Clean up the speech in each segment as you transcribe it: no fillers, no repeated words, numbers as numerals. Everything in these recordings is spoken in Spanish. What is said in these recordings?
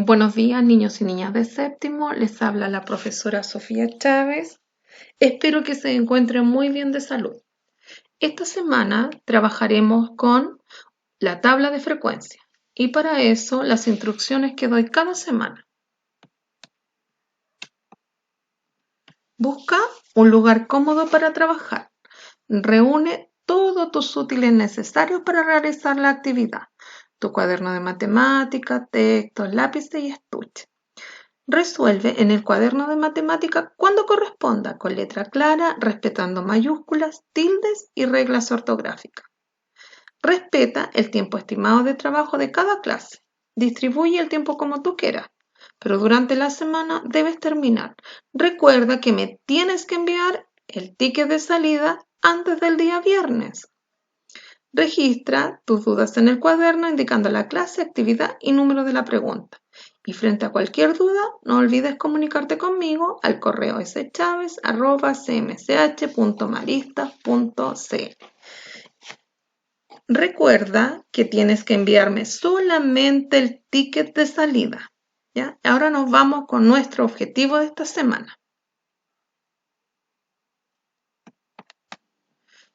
Buenos días, niños y niñas de séptimo. Les habla la profesora Sofía Chávez. Espero que se encuentren muy bien de salud. Esta semana trabajaremos con la tabla de frecuencia y para eso las instrucciones que doy cada semana. Busca un lugar cómodo para trabajar. Reúne todos tus útiles necesarios para realizar la actividad. Tu cuaderno de matemática, textos, lápices y estuche. Resuelve en el cuaderno de matemática cuando corresponda, con letra clara, respetando mayúsculas, tildes y reglas ortográficas. Respeta el tiempo estimado de trabajo de cada clase. Distribuye el tiempo como tú quieras, pero durante la semana debes terminar. Recuerda que me tienes que enviar el ticket de salida antes del día viernes. Registra tus dudas en el cuaderno indicando la clase, actividad y número de la pregunta. Y frente a cualquier duda, no olvides comunicarte conmigo al correo schavez@cmch.maristas.cl. Recuerda que tienes que enviarme solamente el ticket de salida, ¿ya? Ahora nos vamos con nuestro objetivo de esta semana.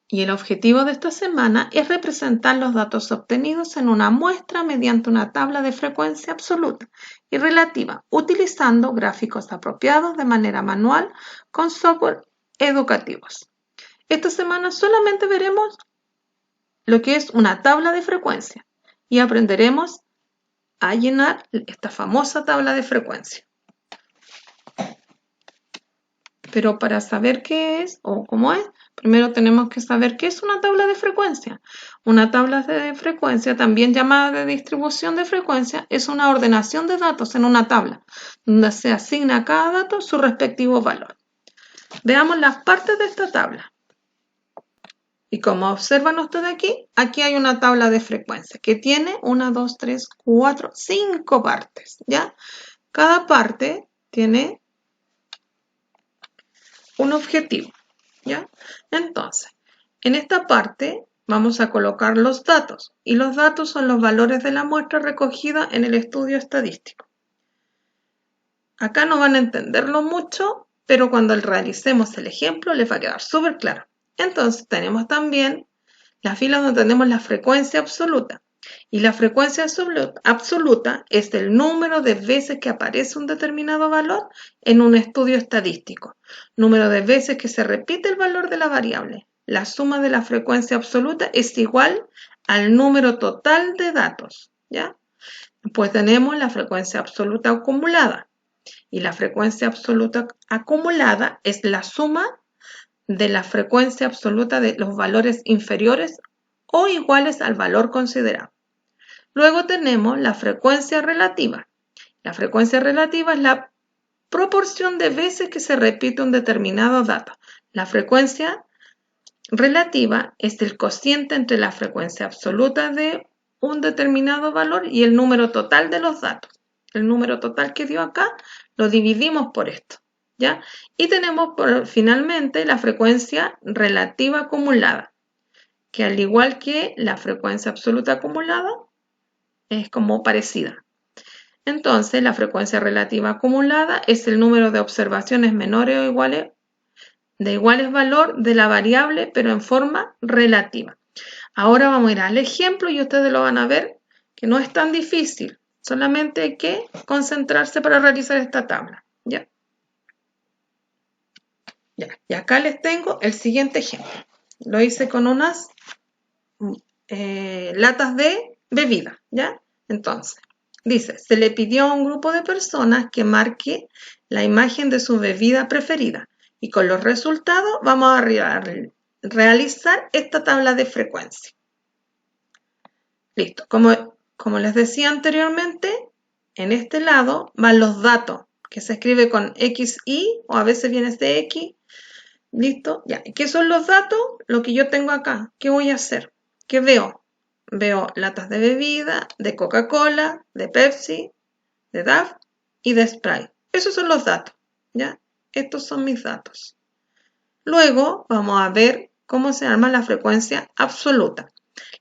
Y el objetivo de esta semana es representar los datos obtenidos en una muestra mediante una tabla de frecuencia absoluta y relativa, utilizando gráficos apropiados de manera manual con software educativos. Esta semana solamente veremos lo que es una tabla de frecuencia y aprenderemos a llenar esta famosa tabla de frecuencia. Pero para saber qué es o cómo es, primero tenemos que saber qué es una tabla de frecuencia. Una tabla de frecuencia, también llamada de distribución de frecuencia, es una ordenación de datos en una tabla, donde se asigna a cada dato su respectivo valor. Veamos las partes de esta tabla. Y como observan ustedes aquí hay una tabla de frecuencia que tiene 1, 2, 3, 4, 5 partes, ¿ya? Cada parte tiene un objetivo, ¿ya? Entonces, en esta parte vamos a colocar los datos y los datos son los valores de la muestra recogida en el estudio estadístico. Acá no van a entenderlo mucho, pero cuando realicemos el ejemplo les va a quedar súper claro. Entonces tenemos también la fila donde tenemos la frecuencia absoluta. Y la frecuencia absoluta es el número de veces que aparece un determinado valor en un estudio estadístico. Número de veces que se repite el valor de la variable. La suma de la frecuencia absoluta es igual al número total de datos, ¿ya? Pues tenemos la frecuencia absoluta acumulada. Y la frecuencia absoluta acumulada es la suma de la frecuencia absoluta de los valores inferiores o iguales al valor considerado. Luego tenemos la frecuencia relativa. La frecuencia relativa es la proporción de veces que se repite un determinado dato. La frecuencia relativa es el cociente entre la frecuencia absoluta de un determinado valor y el número total de los datos. El número total que dio acá lo dividimos por esto, ¿ya? Y tenemos finalmente la frecuencia relativa acumulada, que al igual que la frecuencia absoluta acumulada, es como parecida. Entonces, la frecuencia relativa acumulada es el número de observaciones menores o iguales de iguales valor de la variable, pero en forma relativa. Ahora vamos a ir al ejemplo y ustedes lo van a ver que no es tan difícil. Solamente hay que concentrarse para realizar esta tabla. ¿Ya? Y acá les tengo el siguiente ejemplo. Lo hice con unas latas de bebida, ¿ya? Entonces, dice, se le pidió a un grupo de personas que marque la imagen de su bebida preferida y con los resultados vamos a realizar esta tabla de frecuencia. Listo, como les decía anteriormente, en este lado van los datos, que se escribe con XY o a veces viene este X. ¿Listo? Ya. ¿Qué son los datos? Lo que yo tengo acá. ¿Qué voy a hacer? ¿Qué veo? Veo latas de bebida, de Coca-Cola, de Pepsi, de DAF y de Sprite. Esos son los datos, ¿ya? Estos son mis datos. Luego vamos a ver cómo se arma la frecuencia absoluta.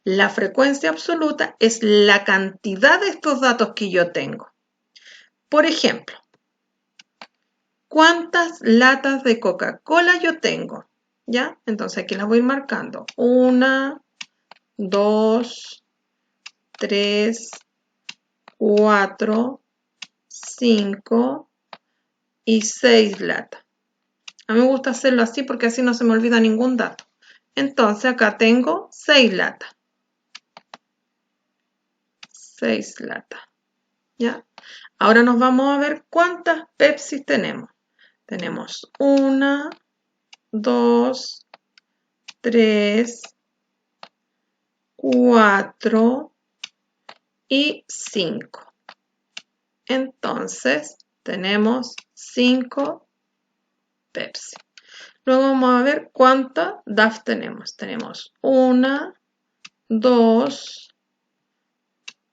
La frecuencia absoluta es la cantidad de estos datos que yo tengo. Por ejemplo, ¿cuántas latas de Coca-Cola yo tengo? ¿Ya? Entonces aquí las voy a ir marcando. 1, 2, 3, 4, 5 y 6 latas. A mí me gusta hacerlo así porque así no se me olvida ningún dato. Entonces acá tengo 6 latas. 6 latas. ¿Ya? Ahora nos vamos a ver cuántas Pepsi tenemos. Tenemos 1, 2, 3, 4 y 5. Entonces tenemos 5 Pepsi. Luego vamos a ver cuántas DAF tenemos. Tenemos 1, 2,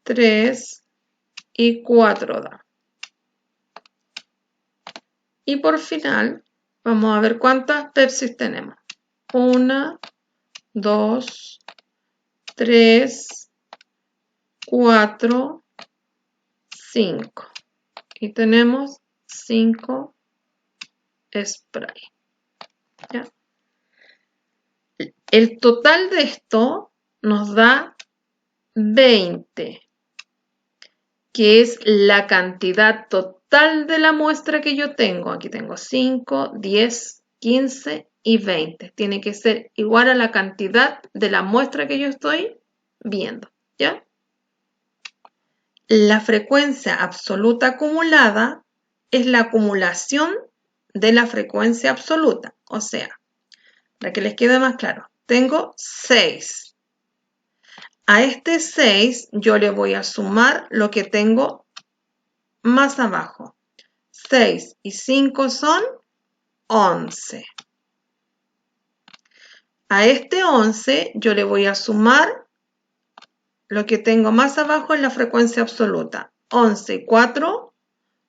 3 y 4 DAF. Y por final vamos a ver cuántas Pepsi tenemos. 1, 2, 3, 4, 5. Y tenemos 5 spray. ¿Ya? El total de esto nos da 20, que es la cantidad total de la muestra que yo tengo. Aquí tengo 5, 10, 15 y 20. Tiene que ser igual a la cantidad de la muestra que yo estoy viendo. ¿Ya? La frecuencia absoluta acumulada es la acumulación de la frecuencia absoluta. O sea, para que les quede más claro, tengo 6. A este 6 yo le voy a sumar lo que tengo más abajo. 6 y 5 son 11. A este 11 yo le voy a sumar lo que tengo más abajo en la frecuencia absoluta. 11 y 4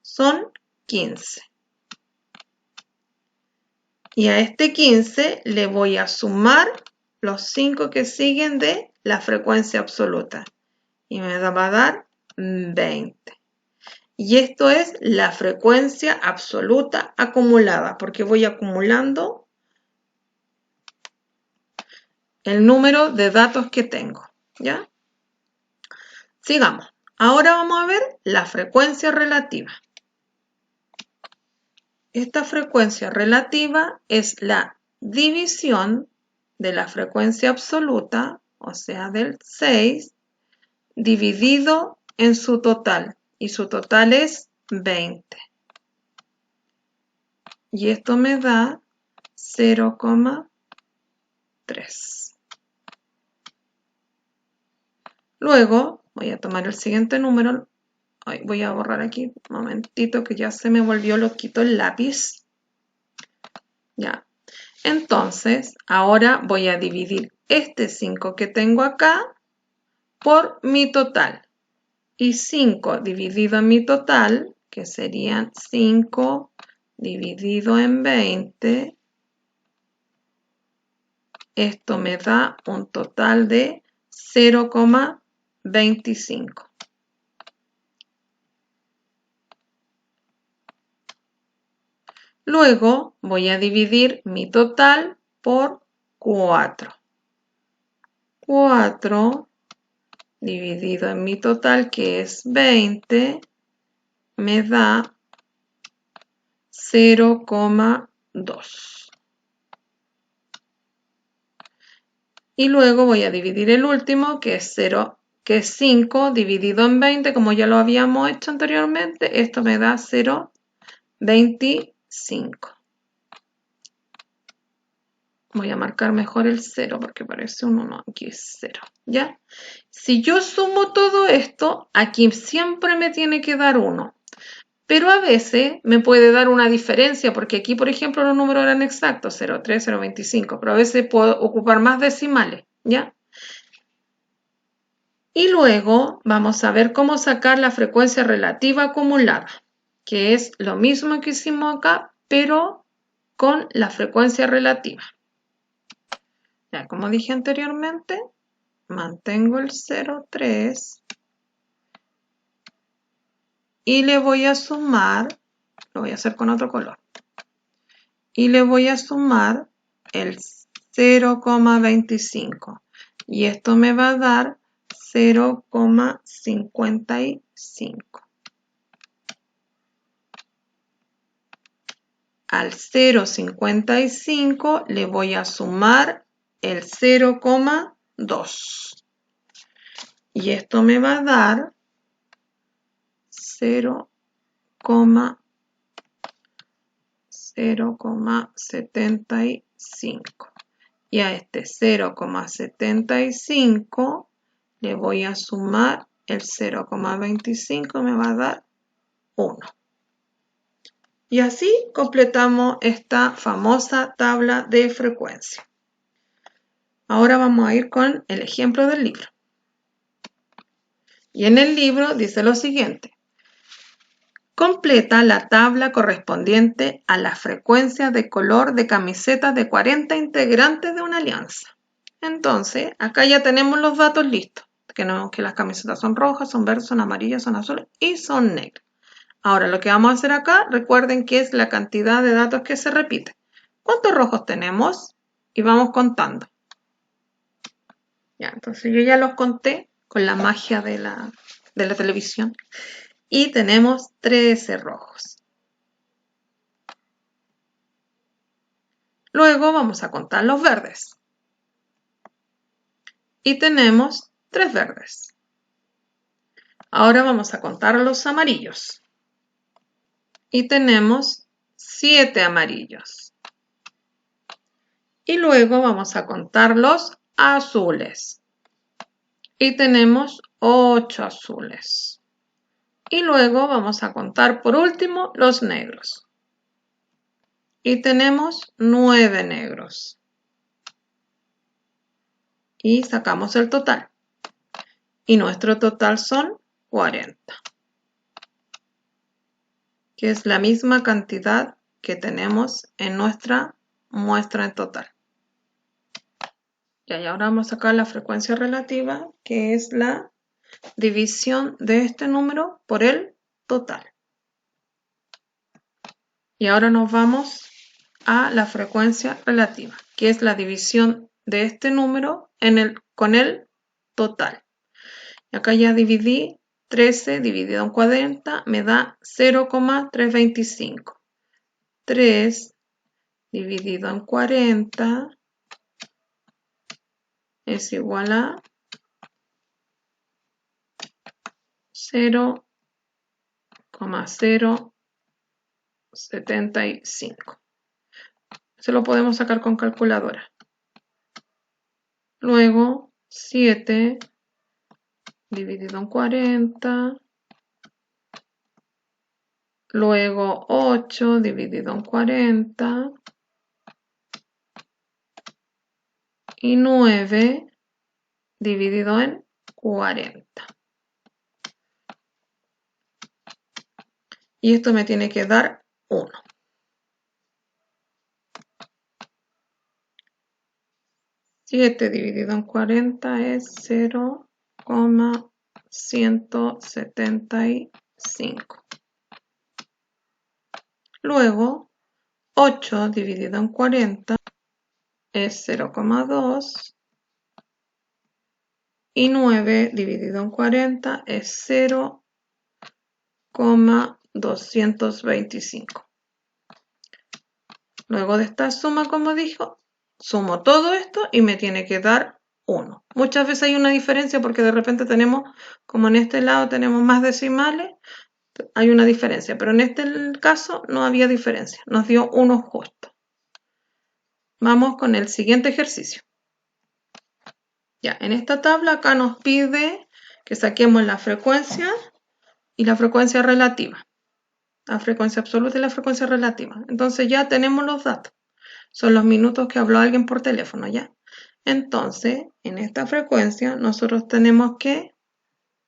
son 15. Y a este 15 le voy a sumar los 5 que siguen de la frecuencia absoluta. Y me va a dar 20. Y esto es la frecuencia absoluta acumulada, porque voy acumulando el número de datos que tengo. ¿Ya? Sigamos. Ahora vamos a ver la frecuencia relativa. Esta frecuencia relativa es la división de la frecuencia absoluta, o sea, del 6, dividido en su total. Y su total es 20. Y esto me da 0,3. Luego voy a tomar el siguiente número. Voy a borrar aquí un momentito que ya se me volvió loquito el lápiz. Ya. Entonces, ahora voy a dividir este 5 que tengo acá por mi total. Y 5 dividido en mi total, que serían 5 dividido en 20, esto me da un total de 0,25. Luego voy a dividir mi total por 4. 4 dividido en mi total, que es 20, me da 0,2. Y luego voy a dividir el último, que es 5 dividido en 20, como ya lo habíamos hecho anteriormente. Esto me da 0,25. Voy a marcar mejor el 0 porque parece un 1. Aquí es 0. ¿Ya? Si yo sumo todo esto, aquí siempre me tiene que dar 1. Pero a veces me puede dar una diferencia, porque aquí, por ejemplo, los números eran exactos, 0,3, 0,25, pero a veces puedo ocupar más decimales, ¿ya? Y luego vamos a ver cómo sacar la frecuencia relativa acumulada, que es lo mismo que hicimos acá, pero con la frecuencia relativa. Ya, como dije anteriormente, mantengo el 0,3 y le voy a sumar, lo voy a hacer con otro color, y le voy a sumar el 0,25 y esto me va a dar 0,55. Al 0,55 le voy a sumar el 0,2 y esto me va a dar 0,75 y a este 0,75 le voy a sumar el 0,25 me va a dar 1. Y así completamos esta famosa tabla de frecuencia. Ahora vamos a ir con el ejemplo del libro. Y en el libro dice lo siguiente. Completa la tabla correspondiente a la frecuencia de color de camisetas de 40 integrantes de una alianza. Entonces, acá ya tenemos los datos listos. Que las camisetas son rojas, son verdes, son amarillas, son azules y son negras. Ahora, lo que vamos a hacer acá, recuerden que es la cantidad de datos que se repite. ¿Cuántos rojos tenemos? Y vamos contando. Ya, entonces yo ya los conté con la magia de la televisión. Y tenemos 13 rojos. Luego vamos a contar los verdes. Y tenemos 3 verdes. Ahora vamos a contar los amarillos. Y tenemos 7 amarillos. Y luego vamos a contar los azules. Y tenemos 8 azules. Y luego vamos a contar por último los negros. Y tenemos 9 negros. Y sacamos el total. Y nuestro total son 40. Que es la misma cantidad que tenemos en nuestra muestra en total. Y ahora vamos a sacar la frecuencia relativa, que es la división de este número por el total. Y ahora nos vamos a la frecuencia relativa, que es la división de este número con el total. Y acá ya dividí 13 dividido en 40, me da 0,325. 3 dividido en 40 es igual a 0,075. Se lo podemos sacar con calculadora. Luego 7 dividido en 40. Luego 8 dividido en 40. Y 9 dividido en 40. Y esto me tiene que dar 1. 7 dividido en 40 es 0,175. Luego, 8 dividido en 40 es 0,2. Y 9 dividido en 40 es 0,225. Luego de esta suma, como dijo, sumo todo esto y me tiene que dar 1. Muchas veces hay una diferencia porque de repente tenemos, como en este lado tenemos más decimales, hay una diferencia, pero en este caso no había diferencia, nos dio 1 justo. Vamos con el siguiente ejercicio. Ya, en esta tabla acá nos pide que saquemos la frecuencia y la frecuencia relativa. La frecuencia absoluta y la frecuencia relativa. Entonces ya tenemos los datos. Son los minutos que habló alguien por teléfono, ¿ya? Entonces, en esta frecuencia nosotros tenemos que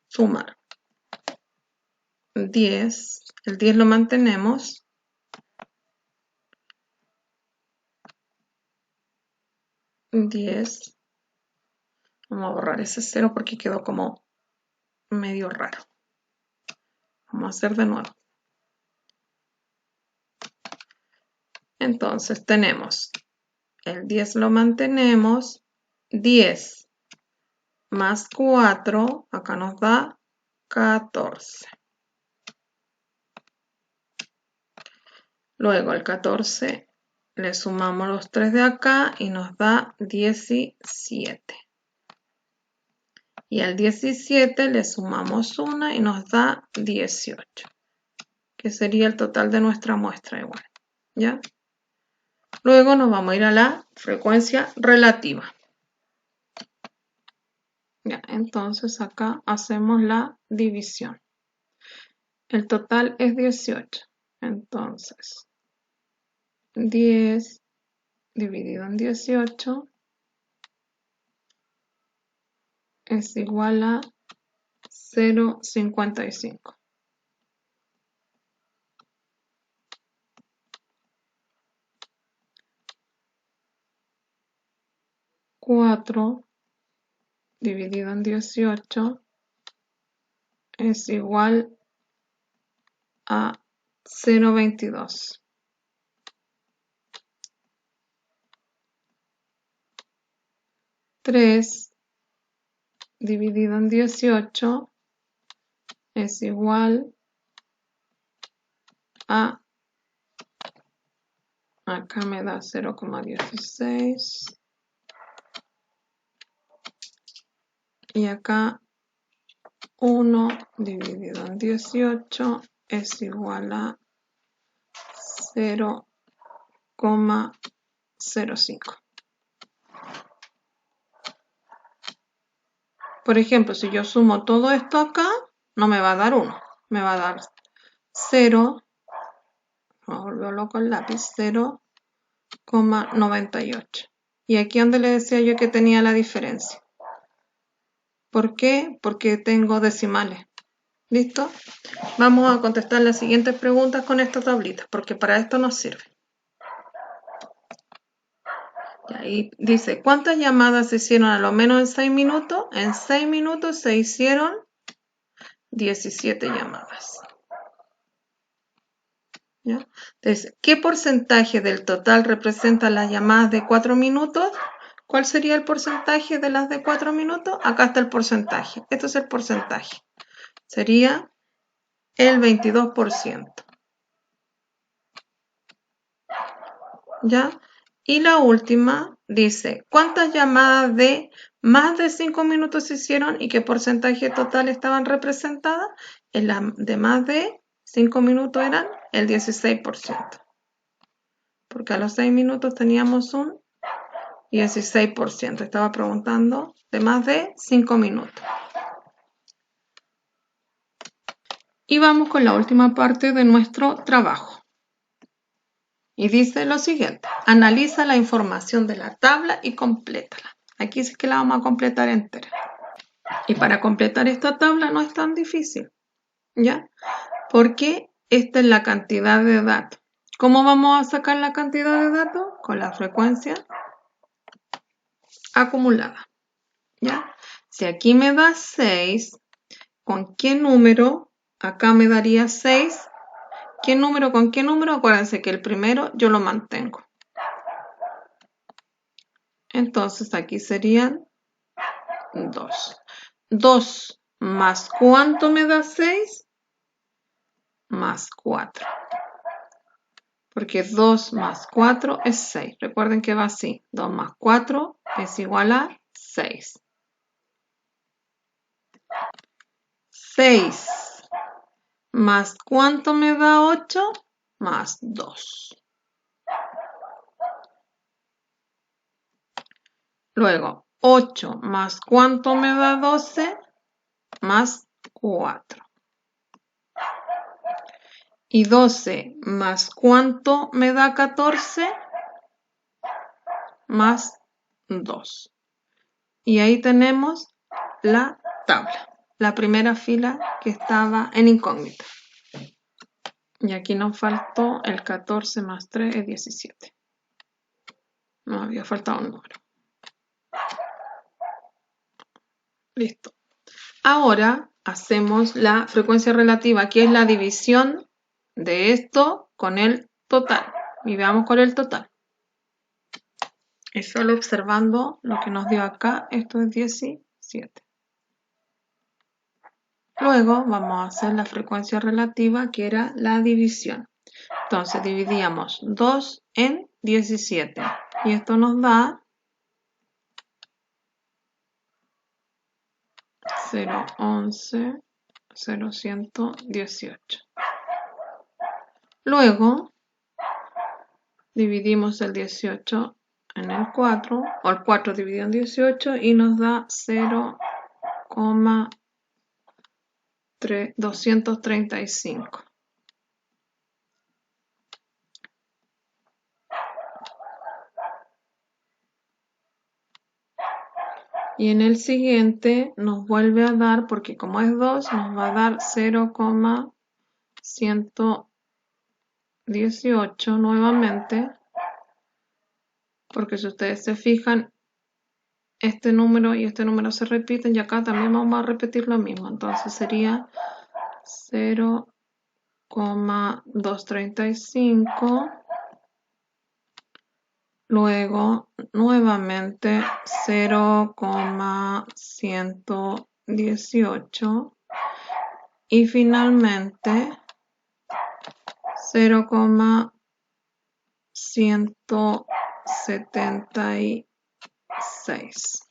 sumar 10. El 10 lo mantenemos. 10. Vamos a borrar ese 0 porque quedó como medio raro. Vamos vamos a hacer de nuevo. Entonces tenemos el 10 lo mantenemos, 10 más 4, acá nos da 14. Luego el 14 le sumamos los 3 de acá y nos da 17. Y al 17 le sumamos 1 y nos da 18, que sería el total de nuestra muestra igual, ¿ya? Luego nos vamos a ir a la frecuencia relativa. Ya, entonces acá hacemos la división. El total es 18. Entonces, 10 dividido en 18 es igual a 0,55. 4 dividido en 18 es igual a 0,22. 3 dividido en 18 es igual a, acá me da 0,16 y acá 1 dividido en 18 es igual a 0,05. Por ejemplo, si yo sumo todo esto acá, no me va a dar 1, me va a dar 0, me volvió loco el lápiz, 0,98. Y aquí donde le decía yo que tenía la diferencia. ¿Por qué? Porque tengo decimales. ¿Listo? Vamos a contestar las siguientes preguntas con esta tablita, porque para esto nos sirve. Y ahí dice, ¿cuántas llamadas se hicieron a lo menos en 6 minutos? En 6 minutos se hicieron 17 llamadas. ¿Ya? Entonces, ¿qué porcentaje del total representa las llamadas de 4 minutos? ¿Cuál sería el porcentaje de las de 4 minutos? Acá está el porcentaje. Esto es el porcentaje. Sería el 22%. ¿Ya? Y la última dice, ¿cuántas llamadas de más de 5 minutos se hicieron y qué porcentaje total estaban representadas? En las de más de 5 minutos eran el 16%. Porque a los 6 minutos teníamos un 16%. Estaba preguntando de más de 5 minutos. Y vamos con la última parte de nuestro trabajo. Y dice lo siguiente, analiza la información de la tabla y complétala. Aquí sí que la vamos a completar entera. Y para completar esta tabla no es tan difícil, ¿ya? Porque esta es la cantidad de datos. ¿Cómo vamos a sacar la cantidad de datos? Con la frecuencia acumulada, ¿ya? Si aquí me da 6, ¿con qué número? Acá me daría 6. ¿Qué número con qué número? Acuérdense que el primero yo lo mantengo. Entonces aquí serían 2. 2 más ¿cuánto me da 6? Más 4. Porque 2 más 4 es 6. Recuerden que va así. 2 más 4 es igual a 6. 6 más ¿cuánto me da 8? Más 2. Luego, 8 más ¿cuánto me da 12? Más 4. Y 12 más ¿cuánto me da 14? Más 2. Y ahí tenemos la tabla. La primera fila que estaba en incógnita. Y aquí nos faltó el 14 más 3 es 17. Nos había faltado un número. Listo. Ahora hacemos la frecuencia relativa, que es la división de esto con el total. Y veamos cuál es el total. Y solo observando lo que nos dio acá, esto es 17. Luego vamos a hacer la frecuencia relativa, que era la división. Entonces dividíamos 2 en 17. Y esto nos da 0,11, 0,118. Luego dividimos el 18 en el 4, o el 4 dividido en 18, y nos da 0,235. Y en el siguiente nos vuelve a dar, porque como es 2, nos va a dar 0,118 nuevamente. Porque si ustedes se fijan, este número y este número se repiten, y acá también vamos a repetir lo mismo. Entonces sería 0,235. Luego nuevamente 0,118 y finalmente 0,176.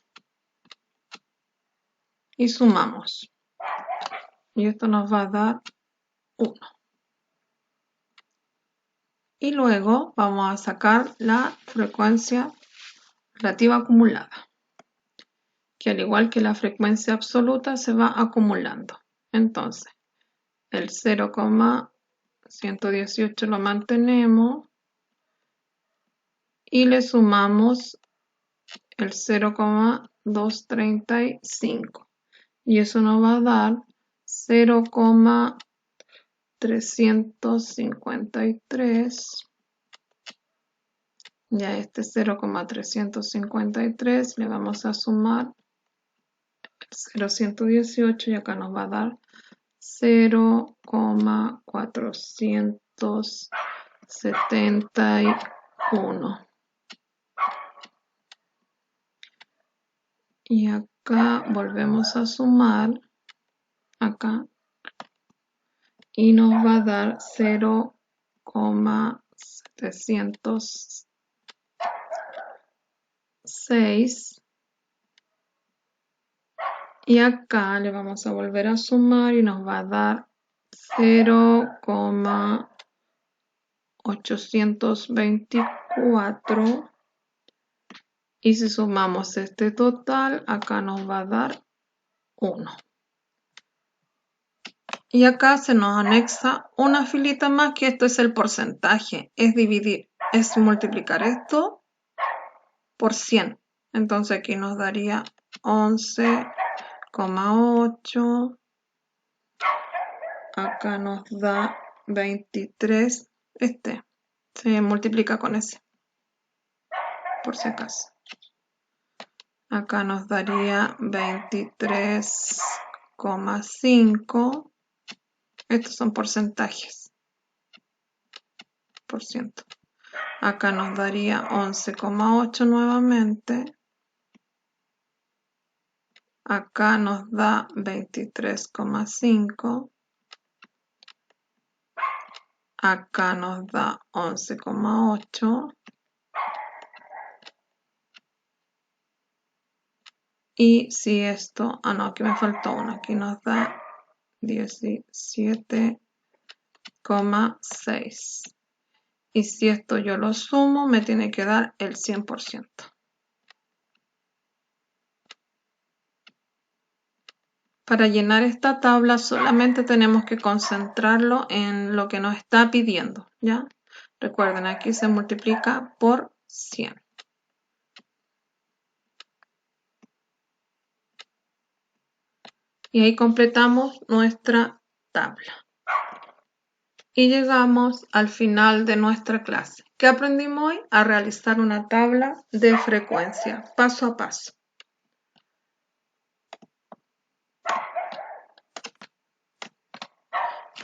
Y sumamos. Y esto nos va a dar 1. Y luego vamos a sacar la frecuencia relativa acumulada, que al igual que la frecuencia absoluta se va acumulando. Entonces, el 0,118 lo mantenemos y le sumamos el 0,235. Y eso nos va a dar 0,353. Ya este 0,353 le vamos a sumar el 0,118 y acá nos va a dar 0,471. Y acá volvemos a sumar acá y nos va a dar 0,706. Y acá le vamos a volver a sumar y nos va a dar 0,824. Y si sumamos este total, acá nos va a dar 1. Y acá se nos anexa una filita más, que esto es el porcentaje. Es dividir, es multiplicar esto por 100. Entonces aquí nos daría 11,8. Acá nos da 23. Este se multiplica con ese, por si acaso. Acá nos daría 23,5. Estos son porcentajes. Por ciento. Acá nos daría 11,8 nuevamente. Acá nos da 23,5. Acá nos da 11,8. Y si esto, no, aquí me faltó uno. Aquí nos da 17,6. Y si esto yo lo sumo, me tiene que dar el 100%. Para llenar esta tabla solamente tenemos que concentrarlo en lo que nos está pidiendo, ¿ya? Recuerden, aquí se multiplica por 100. Y ahí completamos nuestra tabla. Y llegamos al final de nuestra clase. ¿Qué aprendimos hoy? A realizar una tabla de frecuencia, paso a paso.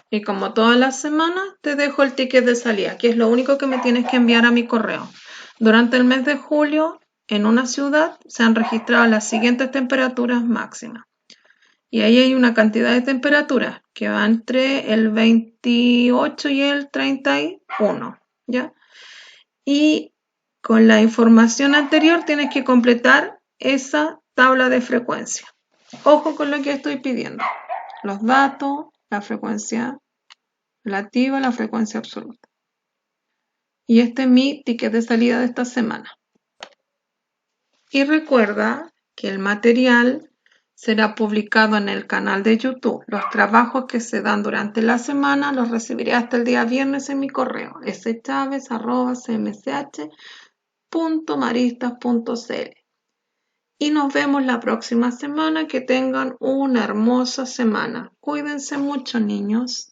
Y como todas las semanas, te dejo el ticket de salida, que es lo único que me tienes que enviar a mi correo. Durante el mes de julio, en una ciudad, se han registrado las siguientes temperaturas máximas. Y ahí hay una cantidad de temperaturas que va entre el 28 y el 31, ¿ya? Y con la información anterior tienes que completar esa tabla de frecuencia. Ojo con lo que estoy pidiendo. Los datos, la frecuencia relativa, la frecuencia absoluta. Y este es mi ticket de salida de esta semana. Y recuerda que el material será publicado en el canal de YouTube. Los trabajos que se dan durante la semana los recibiré hasta el día viernes en mi correo schavez@cmsh.maristas.cl. Y nos vemos la próxima semana. Que tengan una hermosa semana. Cuídense mucho, niños.